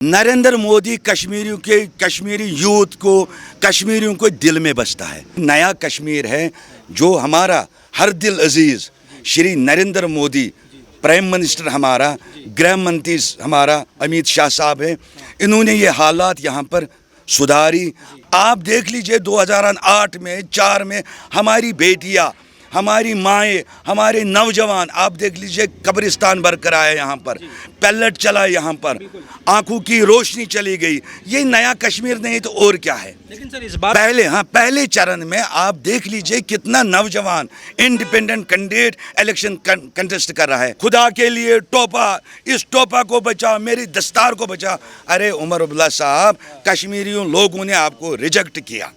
Narendra Modi Kashmiri youth को, कश्मीरियों को दिल में बसता है। नया कश्मीर है जो हमारा हर दिल अजीज श्री नरेंद्र मोदी प्राइम मिनिस्टर हमारा, गृह मंत्री हमारा अमित शाह साहब है। इन्होंने ये हालात यहाँ पर सुधारी। आप देख लीजिए 2008 में 4 में हमारी बेटियाँ, हमारी माएँ, हमारे नौजवान, आप देख लीजिए कब्रिस्तान भर कर आए यहाँ पर, पैलेट चला यहाँ पर, आंखों की रोशनी चली गई। ये नया कश्मीर नहीं तो और क्या है। लेकिन सर इस बार पहले चरण में आप देख लीजिए कितना नौजवान इंडिपेंडेंट कैंडिडेट इलेक्शन कंटेस्ट कर रहा है। खुदा के लिए टोपा, इस टोपा को बचा, मेरी दस्तार को बचा। अरे उमर अब्दुल्ला साहब, कश्मीरियों लोगों ने आपको रिजेक्ट किया,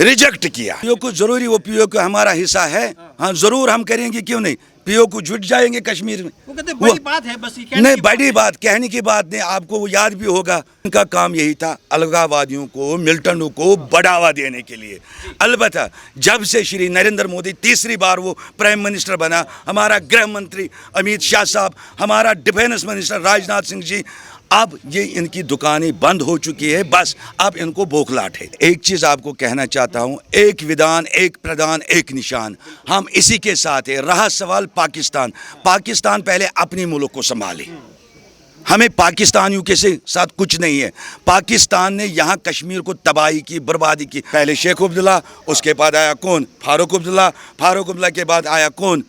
रिजेक्ट किया। पीओ को जरूरी, वो पीओ का हमारा हिस्सा है। हाँ जरूर हम करेंगे, क्यों नहीं। पीओ को जुट जाएंगे कश्मीर में। वो कहते बड़ी बात है, बस ये नहीं बड़ी बात, कहने की बात नहीं। आपको वो याद भी होगा, उनका काम यही था अलगाववादियों को, मिलिटेंटों को बढ़ावा देने के लिए। अलबत्ता जब से श्री नरेंद्र मोदी तीसरी बार वो प्राइम मिनिस्टर बना, हमारा गृह मंत्री अमित शाह साहब, हमारा डिफेंस मिनिस्टर राजनाथ सिंह जी, अब ये इनकी दुकानें बंद हो चुकी है। बस अब इनको बौखलाहट है। एक चीज़ आपको कहना चाहता हूँ, एक विधान, एक प्रधान, एक निशान, हम इसी के साथ है। रहा सवाल पाकिस्तान, पाकिस्तान पहले अपनी मुल्क को संभाले। हमें पाकिस्तानियों के साथ कुछ नहीं है। पाकिस्तान ने यहाँ कश्मीर को तबाही की, बर्बादी की। पहले शेख अब्दुल्ला, उसके बाद आया कौन, फारूक अब्दुल्ला, फारूक अब्दुल्ला के बाद आया कौन,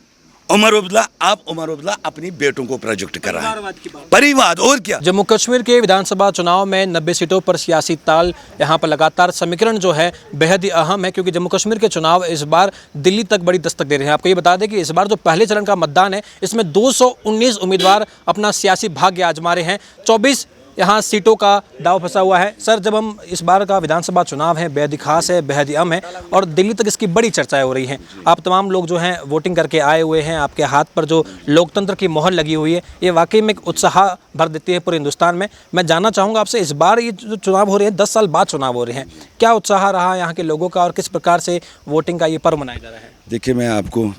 उमर अब्दुल्ला। आप उमर अब्दुल्ला अपनी बेटों को प्रोजेक्ट कर रहा है, परिवाद, और क्या। जम्मू कश्मीर के विधानसभा चुनाव में 90 सीटों पर सियासी ताल यहाँ पर लगातार समीकरण जो है बेहद ही अहम है, क्योंकि जम्मू कश्मीर के चुनाव इस बार दिल्ली तक बड़ी दस्तक दे रहे हैं। आपको ये बता दें कि इस बार जो पहले चरण का मतदान है, इसमें 219 उम्मीदवार अपना सियासी भाग्य आजमा रहे हैं। 24 यहाँ सीटों का दाव फंसा हुआ है। सर, जब हम इस बार का विधानसभा चुनाव है, बेहद ही खास है, बेहद ही अहम है, और दिल्ली तक इसकी बड़ी चर्चाएं हो रही हैं। आप तमाम लोग जो हैं वोटिंग करके आए हुए हैं, आपके हाथ पर जो लोकतंत्र की मोहर लगी हुई है, ये वाकई में एक उत्साह भर देती है पूरे हिंदुस्तान में। मैं जानना चाहूँगा आपसे, इस बार ये जो चुनाव हो रहे हैं, 10 साल बाद चुनाव हो रहे हैं, क्या उत्साह रहा यहाँ के लोगों का और किस प्रकार से वोटिंग का ये पर्व मनाया जा रहा है? देखिए, मैं आपको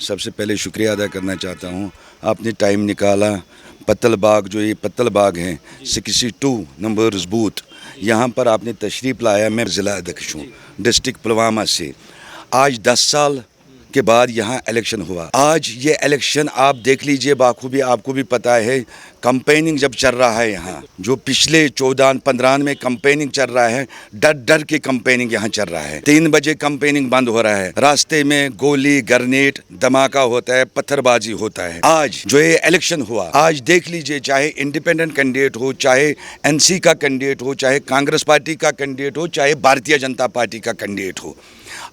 सबसे पहले शुक्रिया अदा करना चाहता हूँ। आपने टाइम निकाला। पत्तल बाग, जो ये पत्तल बाग है, 62 नंबर्स बूथ, यहाँ पर आपने तशरीफ़ लाया। मैं ज़िला अध्यक्ष हूँ डिस्ट्रिक्ट पुलवामा से। आज 10 साल के बाद यहाँ इलेक्शन हुआ। आज ये इलेक्शन आप देख लीजिए बाखूबी, आपको भी पता है। कंपेनिंग जब चल रहा है यहाँ, जो पिछले 14-15 में कंपेनिंग चल रहा है, डर डर के कंपेनिंग यहाँ चल रहा है। 3 बजे कंपेनिंग बंद हो रहा है। रास्ते में गोली, ग्रेनेड, धमाका होता है, पत्थरबाजी होता है। आज जो ये इलेक्शन हुआ, आज देख लीजिए, चाहे इंडिपेंडेंट कैंडिडेट हो, चाहे NC का कैंडिडेट हो, चाहे कांग्रेस पार्टी का कैंडिडेट हो, चाहे भारतीय जनता पार्टी का कैंडिडेट हो,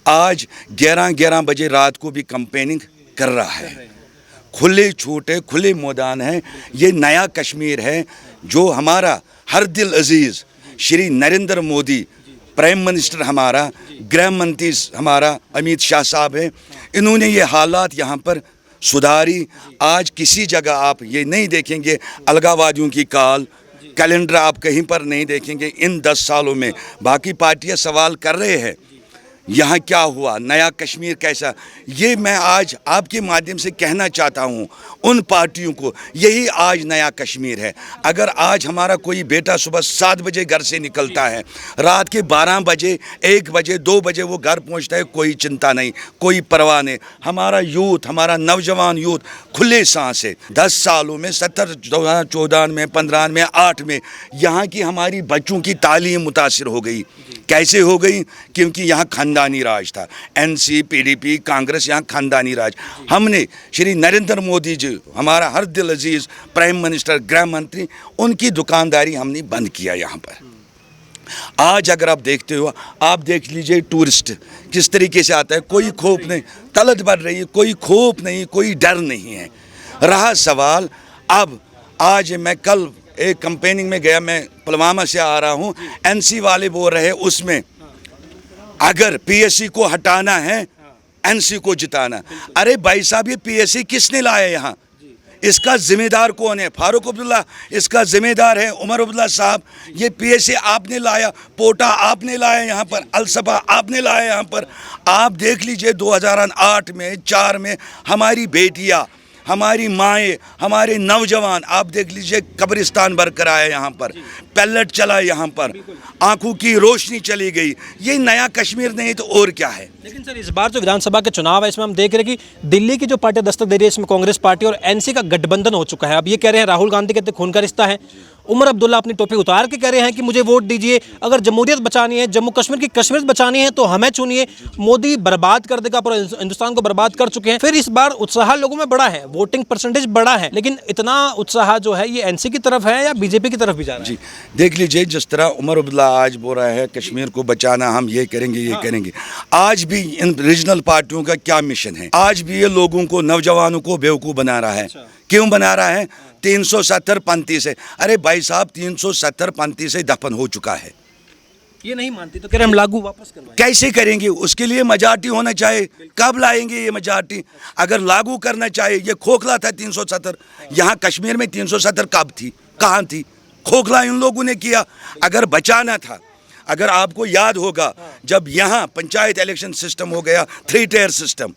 आज 11 बजे रात को भी कंपेनिंग कर रहा है। खुले छोटे खुले मैदान है। ये नया कश्मीर है जो हमारा हर दिल अजीज श्री नरेंद्र मोदी प्राइम मिनिस्टर हमारा, गृह मंत्री हमारा अमित शाह साहब है। इन्होंने ये हालात यहाँ पर सुधारी। आज किसी जगह आप ये नहीं देखेंगे अलगाववादियों की काल, कैलेंडर आप कहीं पर नहीं देखेंगे इन 10 सालों में। बाकी पार्टियां सवाल कर रहे हैं यहाँ क्या हुआ, नया कश्मीर कैसा। ये मैं आज आपके माध्यम से कहना चाहता हूँ उन पार्टियों को, यही आज नया कश्मीर है। अगर आज हमारा कोई बेटा सुबह 7 बजे घर से निकलता है, रात के 12 बजे, 1 बजे, 2 बजे वो घर पहुँचता है, कोई चिंता नहीं, कोई परवाह नहीं। हमारा यूथ, हमारा नौजवान यूथ खुले सांस है। 10 सालों में 17, 14 में, 15 में, 8 में यहाँ की हमारी बच्चों की तालीम मुतासिर हो गई। कैसे हो गई? क्योंकि यहाँ खानदानी राज था। NC, PDP, कांग्रेस, यहाँ खानदानी राज। हमने श्री नरेंद्र मोदी जी, हमारा हर दिल अजीज प्राइम मिनिस्टर, गृह मंत्री, उनकी दुकानदारी हमने बंद किया यहाँ पर। आज अगर आप देखते हो, आप देख लीजिए टूरिस्ट किस तरीके से आता है। कोई खौफ नहीं, तलत बढ़ रही है, कोई खौफ नहीं, कोई डर नहीं है। रहा सवाल, अब आज मैं कल एक कंपेनिंग में गया, मैं पुलवामा से आ रहा हूँ, NC वाले बोल रहे उसमें अगर PSC को हटाना है, NC को जिताना। अरे भाई साहब, ये PSC किसने लाया यहाँ? इसका जिम्मेदार कौन है? फारूक अब्दुल्ला इसका जिम्मेदार है, उमर अब्दुल्ला साहब। ये PSC आपने लाया, पोटा आपने लाया यहाँ पर, अलसफा आपने लाया यहाँ पर। आप देख लीजिए 2008 में 4 में हमारी बेटियाँ, हमारी माएँ, हमारे नौजवान, आप देख लीजिए कब्रिस्तान भर कर आए यहाँ पर, पैलेट चला यहाँ पर, आंखों की रोशनी चली गई। ये नया कश्मीर नहीं तो और क्या है। लेकिन सर इस बार जो विधानसभा के चुनाव है इसमें हम देख रहे हैं कि दिल्ली की जो पार्टी दस्तक दे रही है इसमें कांग्रेस पार्टी और एनसी का गठबंधन हो चुका है। अब ये कह रहे हैं राहुल गांधी कहते हैं खून का रिश्ता है, उमर अब्दुल्ला अपनी टोपी उतार के कह रहे हैं कि मुझे वोट दीजिए, अगर जमहूरियत बचानी है, जम्मू कश्मीर की कश्मीर बचानी है तो हमें चुनिए, मोदी बर्बाद कर देगा, पूरा हिंदुस्तान को बर्बाद कर चुके हैं। फिर इस बार उत्साह लोगों में बड़ा है, वोटिंग परसेंटेज बड़ा है, लेकिन इतना उत्साह जो है ये एनसी की तरफ है या बीजेपी की तरफ भी जा रहा है? जी देख लीजिए, जिस तरह उमर अब्दुल्ला आज बोल रहा है कश्मीर को बचाना, हम ये करेंगे ये करेंगे, आज भी इन रीजनल पार्टियों का क्या मिशन है? आज भी ये लोगों को, नौजवानों को बेवकूफ़ बना रहा है। क्यों बना रहा है? 370 पंथी से। अरे भाई साहब, 370 पंथी से दफन हो चुका है। ये नहीं मानती तो कह रहे हम लागू वापस करवाएं। कैसे करेंगे? उसके लिए मेजॉरिटी होना चाहिए। कब लाएंगे ये मेजॉरिटी? अगर लागू करना चाहिए, ये खोखला था 370। यहाँ कश्मीर में 370 कब थी, कहाँ थी? खोखला इन लोगों ने किया। अगर बचाना था, अगर आपको याद होगा जब यहाँ पंचायत इलेक्शन सिस्टम हो गया 3 टायर सिस्टम,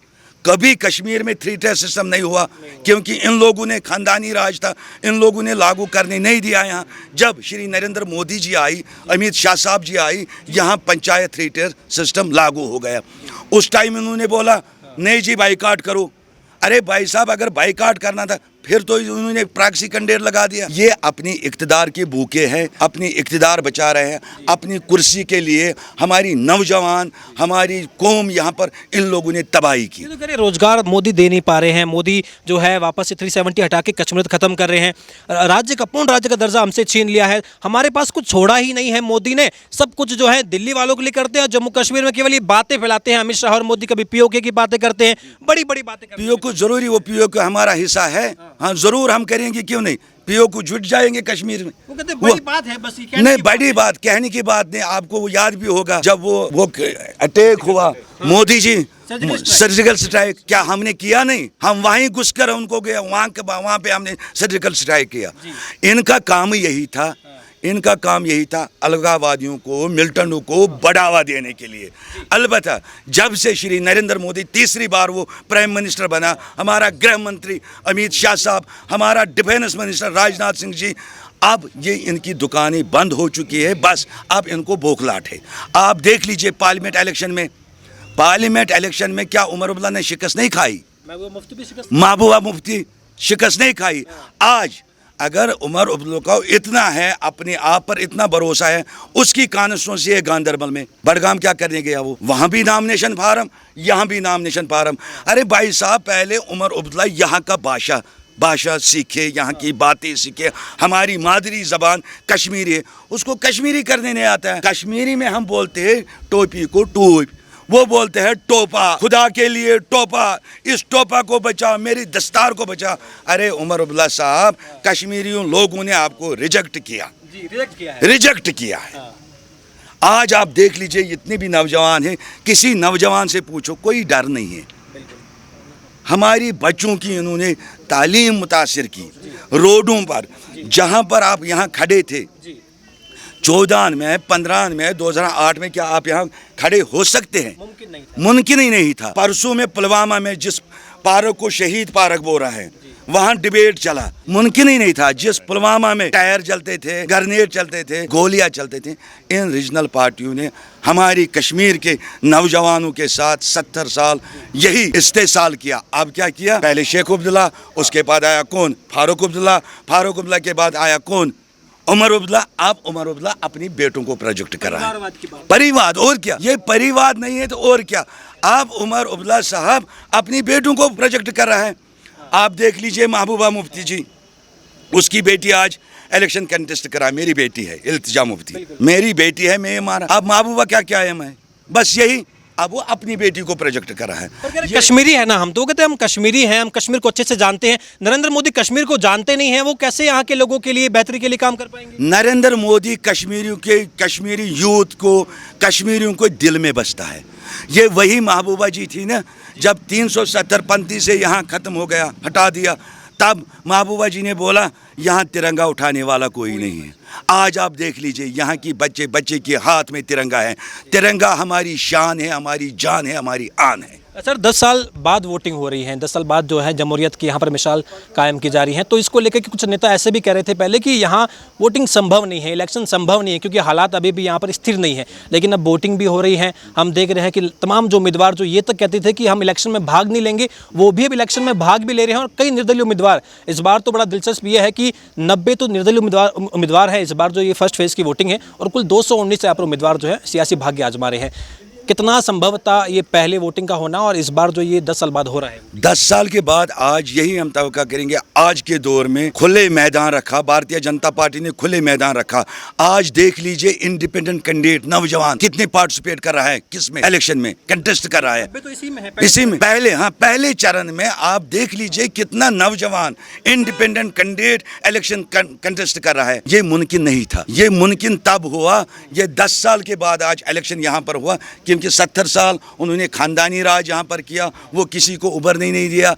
कभी कश्मीर में 3 टायर सिस्टम नहीं हुआ, क्योंकि इन लोगों ने, खानदानी राज था, इन लोगों ने लागू करने नहीं दिया। यहाँ जब श्री नरेंद्र मोदी जी आई, अमित शाह साहब जी आई, यहाँ पंचायत 3 टायर सिस्टम लागू हो गया। उस टाइम इन्होंने बोला नहीं जी बाइकाट करो। अरे भाई साहब, अगर बाइकाट करना था फिर तो उन्होंने प्रॉक्सी कैंडिडेट लगा दिया। ये अपनी इक़्तिदार के भूखे हैं, अपनी इक़्तिदार बचा रहे हैं, अपनी कुर्सी के लिए हमारी नौजवान, हमारी कौम यहाँ पर इन लोगों ने तबाही की। तो कह रहे रोजगार मोदी दे नहीं पा रहे हैं, मोदी जो है वापस से 370 हटा के कश्मीर खत्म कर रहे हैं, राज्य का पूर्ण राज्य का दर्जा हमसे छीन लिया है, हमारे पास कुछ छोड़ा ही नहीं है मोदी ने, सब कुछ जो है दिल्ली वालों के लिए करते हैं, जम्मू कश्मीर में केवल ये बातें फैलाते हैं। अमित शाह और मोदी कभी पीओके की बातें करते हैं, बड़ी बड़ी बातें करते हैं। पीओके जरूरी, वो पीओके हमारा हिस्सा है, हाँ जरूर हम करेंगे, क्यों नहीं? पीओ को जुट जाएंगे कश्मीर में। वो कहते बड़ी बात है, बस ये नहीं, बड़ी बात कहने की बात नहीं। आपको वो याद भी होगा जब वो अटैक हुआ, मोदी जी सर्जिकल स्ट्राइक, क्या हमने किया नहीं? हम वहीं घुसकर उनको गया, वहाँ पे हमने सर्जिकल स्ट्राइक किया। इनका काम यही था, इनका काम यही था अलगाववादियों को, मिलिटेंटों को बढ़ावा देने के लिए। अलबत्ता जब से श्री नरेंद्र मोदी तीसरी बार वो प्राइम मिनिस्टर बना, हमारा गृह मंत्री अमित शाह साहब, हमारा डिफेंस मिनिस्टर राजनाथ सिंह जी, अब ये इनकी दुकानें बंद हो चुकी है। बस अब इनको बौखलाहट है। आप देख लीजिए पार्लियामेंट इलेक्शन में क्या उमर अब्दुल्ला ने शिकस्त नहीं खाई? महबूबा मुफ्ती शिकस्त नहीं खाई। आज अगर उमर अब्दुल्ला को इतना है, अपने आप पर इतना भरोसा है, उसकी कॉन्स्टिट्यूंसी है गांधरबल में, बड़गाम क्या करने गया वो? वहाँ भी नामिनेशन फार्म, यहाँ भी नामिनेशन फार्म। अरे भाई साहब, पहले उमर अब्दुल्ला यहाँ का भाषा सीखे, यहाँ की बातें सीखे। हमारी मादरी ज़बान कश्मीरी है, उसको कश्मीरी करने नहीं आता है। कश्मीरी में हम बोलते हैं टोपी को टूप, वो बोलते हैं टोपा, खुदा के लिए टोपा, इस टोपा को बचा, मेरी दस्तार को बचा। अरे उमर अब्दुल्ला साहब, कश्मीरियों लोगों ने आपको रिजेक्ट किया, रिजेक्ट किया है। आज आप देख लीजिए, इतने भी नौजवान हैं, किसी नौजवान से पूछो, कोई डर नहीं है। हमारी बच्चों की इन्होंने तालीम मुतासिर की। रोडों पर जहाँ पर आप यहाँ खड़े थे 14 में, 15 में, 2008 में, क्या आप यहाँ खड़े हो सकते हैं? मुमकिन ही नहीं था। परसों में पुलवामा में जिस पार्क को शहीद पार्क बोल रहा है, वहाँ डिबेट चला, मुमकिन ही नहीं था। जिस पुलवामा में टायर चलते थे, ग्रेनेड चलते थे, गोलियां चलते थे, इन रीजनल पार्टियों ने हमारी कश्मीर के नौजवानों के साथ 70 साल यही इस्तेसाल किया। अब क्या किया? पहले शेख अब्दुल्ला, उसके बाद आया कौन? फारूक अब्दुल्ला, फारूक अब्दुल्ला के बाद आया कौन? उमर अब्दुल्ला। अब उमर अब्दुल्ला अपनी बेटों को प्रोजेक्ट कर रहा है, परिवाद। और क्या? ये परिवाद नहीं है तो और क्या? अब उमर अब्दुल्ला साहब अपनी बेटों को प्रोजेक्ट कर रहा है। आप देख लीजिए महबूबा मुफ्ती जी, उसकी बेटी आज इलेक्शन कंटेस्ट करा, मेरी बेटी है इल्तिजा मुफ्ती, मेरी बेटी है, मैं मारा। अब महबूबा क्या है? मैं बस यही, अब वो अपनी बेटी को प्रोजेक्ट कर रहा है। कश्मीरी है ना, हम तो कहते हैं हम कश्मीरी हैं, हम कश्मीर को अच्छे से जानते हैं। नरेंद्र मोदी कश्मीर को जानते नहीं हैं, वो कैसे यहाँ के लोगों के लिए बेहतरी के लिए काम कर पाएंगे? नरेंद्र मोदी कश्मीरी यूथ को, कश्मीरियों को दिल में बसता है। ये वही महबूबा जी थी ना, जब 370 पंथी से यहाँ ख़त्म हो गया, हटा दिया, तब महबूबा जी ने बोला यहाँ तिरंगा उठाने वाला कोई नहीं है। आज आप देख लीजिए, यहाँ की बच्चे के हाथ में तिरंगा है। तिरंगा हमारी शान है, हमारी जान है, हमारी आन है। सर 10 साल बाद वोटिंग हो रही है, 10 साल बाद जो है जमहूरियत की यहाँ पर मिसाल कायम की जा रही है, तो इसको लेकर के कुछ नेता ऐसे भी कह रहे थे पहले कि यहाँ वोटिंग संभव नहीं है, इलेक्शन संभव नहीं है क्योंकि हालात अभी भी यहाँ पर स्थिर नहीं है। लेकिन अब वोटिंग भी हो रही है, हम देख रहे हैं कि तमाम जो उम्मीदवार जो ये तक कहते थे कि हम इलेक्शन में भाग नहीं लेंगे, वो भी अब इलेक्शन में भाग भी ले रहे हैं। और कई निर्दलीय उम्मीदवार, इस बार तो बड़ा दिलचस्प ये है कि 90 तो निर्दलीय उम्मीदवार है इस बार जो ये फर्स्ट फेज़ की वोटिंग है, और कुल 219 यहाँ पर उम्मीदवार जो है सियासी भाग्य आजमा रहे हैं। कितना संभव था ये पहले वोटिंग का होना और इस बार जो ये 10 साल बाद हो रहा है? 10 साल के बाद आज यही हम तवक्का करेंगे। आज के दौर में खुले मैदान रखा, भारतीय जनता पार्टी ने खुले मैदान रखा। आज देख लीजिए इंडिपेंडेंट कैंडिडेट नौजवान कितने पार्टिसिपेट कर रहा है, किसमें, इलेक्शन में कंटेस्ट कर रहा है। तो इसी में है, इसी में पहले चरण में आप देख लीजिए कितना नौजवान इंडिपेंडेंट कैंडिडेट इलेक्शन कंटेस्ट कर रहा है। ये मुमकिन नहीं था, ये मुमकिन तब हुआ, ये 10 साल के बाद आज इलेक्शन यहाँ पर हुआ, क्योंकि 70 साल उन्होंने खानदानी राज यहाँ पर किया, वो किसी को उभरने नहीं दिया,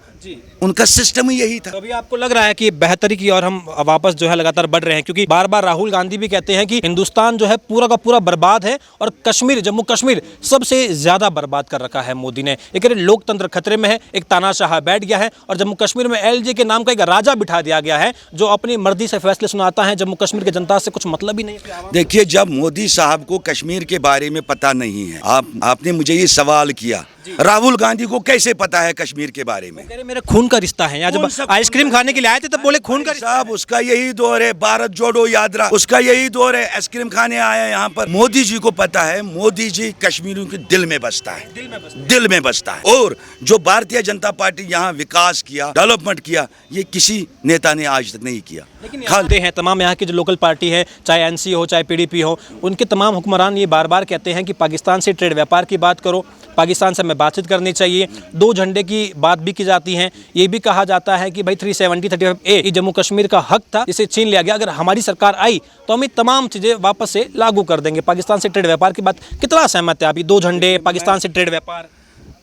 उनका सिस्टम ही यही था। अभी आपको लग रहा है कि बेहतरी की ओर हम वापस जो है लगातार बढ़ रहे हैं, क्योंकि बार बार राहुल गांधी भी कहते हैं कि हिंदुस्तान जो है पूरा का पूरा बर्बाद है और कश्मीर, जम्मू कश्मीर सबसे ज्यादा बर्बाद कर रखा है मोदी ने। एक लोकतंत्र खतरे में है, एक तानाशाह बैठ गया है और जम्मू कश्मीर में एलजे के नाम का एक राजा बिठा दिया गया है जो अपनी मर्जी से फैसले सुनाता है। जम्मू कश्मीर की जनता से कुछ मतलब ही नहीं है। देखिए, जब मोदी साहब को कश्मीर के बारे में पता नहीं है, आपने मुझे ये सवाल किया, राहुल गांधी को कैसे पता है कश्मीर के बारे में? मेरे खून का रिश्ता है। यहाँ जब आइसक्रीम खाने के लिए आए थे तब बोले खून का साहब, उसका यही दौर है, भारत जोड़ो यात्रा, उसका यही दौर है, आइसक्रीम खाने आया यहाँ पर। मोदी जी को पता है, मोदी जी कश्मीरियों के दिल में बसता है, दिल में बसता है। और जो भारतीय जनता पार्टी यहाँ विकास किया, डेवलपमेंट किया, ये किसी नेता ने आज तक नहीं किया। खाते हैं तमाम यहाँ की जो लोकल पार्टी है, चाहे एनसी हो चाहे पीडीपी हो, उनके तमाम हुक्मरान ये बार बार कहते हैं कि पाकिस्तान से ट्रेड व्यापार की बात करो, पाकिस्तान से हमें बातचीत करनी चाहिए। 2 झंडे की बात भी की जाती है। ये भी कहा जाता है कि भाई 370-35A जम्मू कश्मीर का हक था, इसे छीन लिया गया। अगर हमारी सरकार आई तो हम ये तमाम चीज़ें वापस से लागू कर देंगे। पाकिस्तान से ट्रेड व्यापार की बात कितना सहमत है आप? 2 झंडे, पाकिस्तान से ट्रेड व्यापार।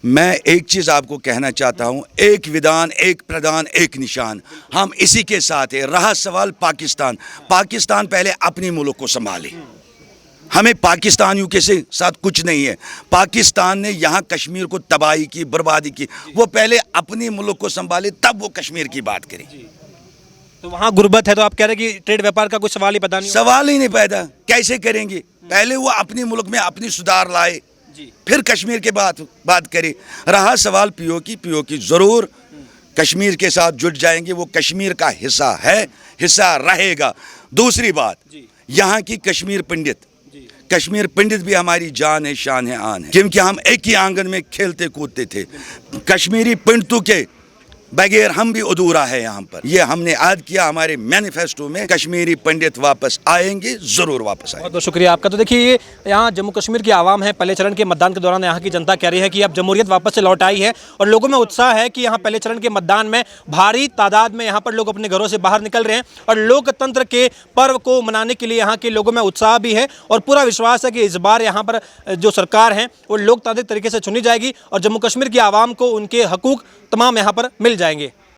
मैं एक चीज़ आपको कहना चाहता हूँ, एक विधान, एक प्रधान, एक निशान, हम इसी के साथ है। रहा सवाल पाकिस्तान, पाकिस्तान पहले अपनी मुल्क को संभाले, हमें पाकिस्तानियों के साथ कुछ नहीं है। पाकिस्तान ने यहाँ कश्मीर को तबाही की, बर्बादी की, वो पहले अपनी मुल्क को संभाले तब वो कश्मीर की बात करे। तो वहाँ गुर्बत है तो आप कह रहे हैं कि ट्रेड व्यापार का कुछ सवाल ही पैदा नहीं, सवाल ही नहीं पैदा, कैसे करेंगे? पहले वो अपनी मुल्क में अपनी सुधार लाए, फिर कश्मीर के बात करे। रहा सवाल पीओकी जरूर कश्मीर के साथ जुट जाएंगे, वो कश्मीर का हिस्सा है, हिस्सा रहेगा। दूसरी बात, यहाँ की कश्मीर पंडित भी हमारी जान है, शान है, आन है, क्योंकि हम एक ही आंगन में खेलते कूदते थे। कश्मीरी पंडितों के बगैर हम भी अधूरा है यहाँ पर। ये हमने याद किया हमारे मैनिफेस्टो में, कश्मीरी पंडित वापस आएंगे, जरूर वापस आएंगे। बहुत बहुत शुक्रिया आपका। तो देखिए, ये यहाँ जम्मू कश्मीर की आवाम है, पहले चरण के मतदान के दौरान यहाँ की जनता कह रही है कि अब जमहूरियत वापस से लौट आई है और लोगों में उत्साह है कि यहाँ पहले चरण के मतदान में भारी तादाद में यहाँ पर लोग अपने घरों से बाहर निकल रहे हैं और लोकतंत्र के पर्व को मनाने के लिए यहाँ के लोगों में उत्साह भी है और पूरा विश्वास है कि इस बार यहाँ पर जो सरकार है वो लोकतांत्रिक तरीके से चुनी जाएगी और जम्मू कश्मीर की आवाम को उनके हकूक तमाम यहाँ पर मिल जाएंगे।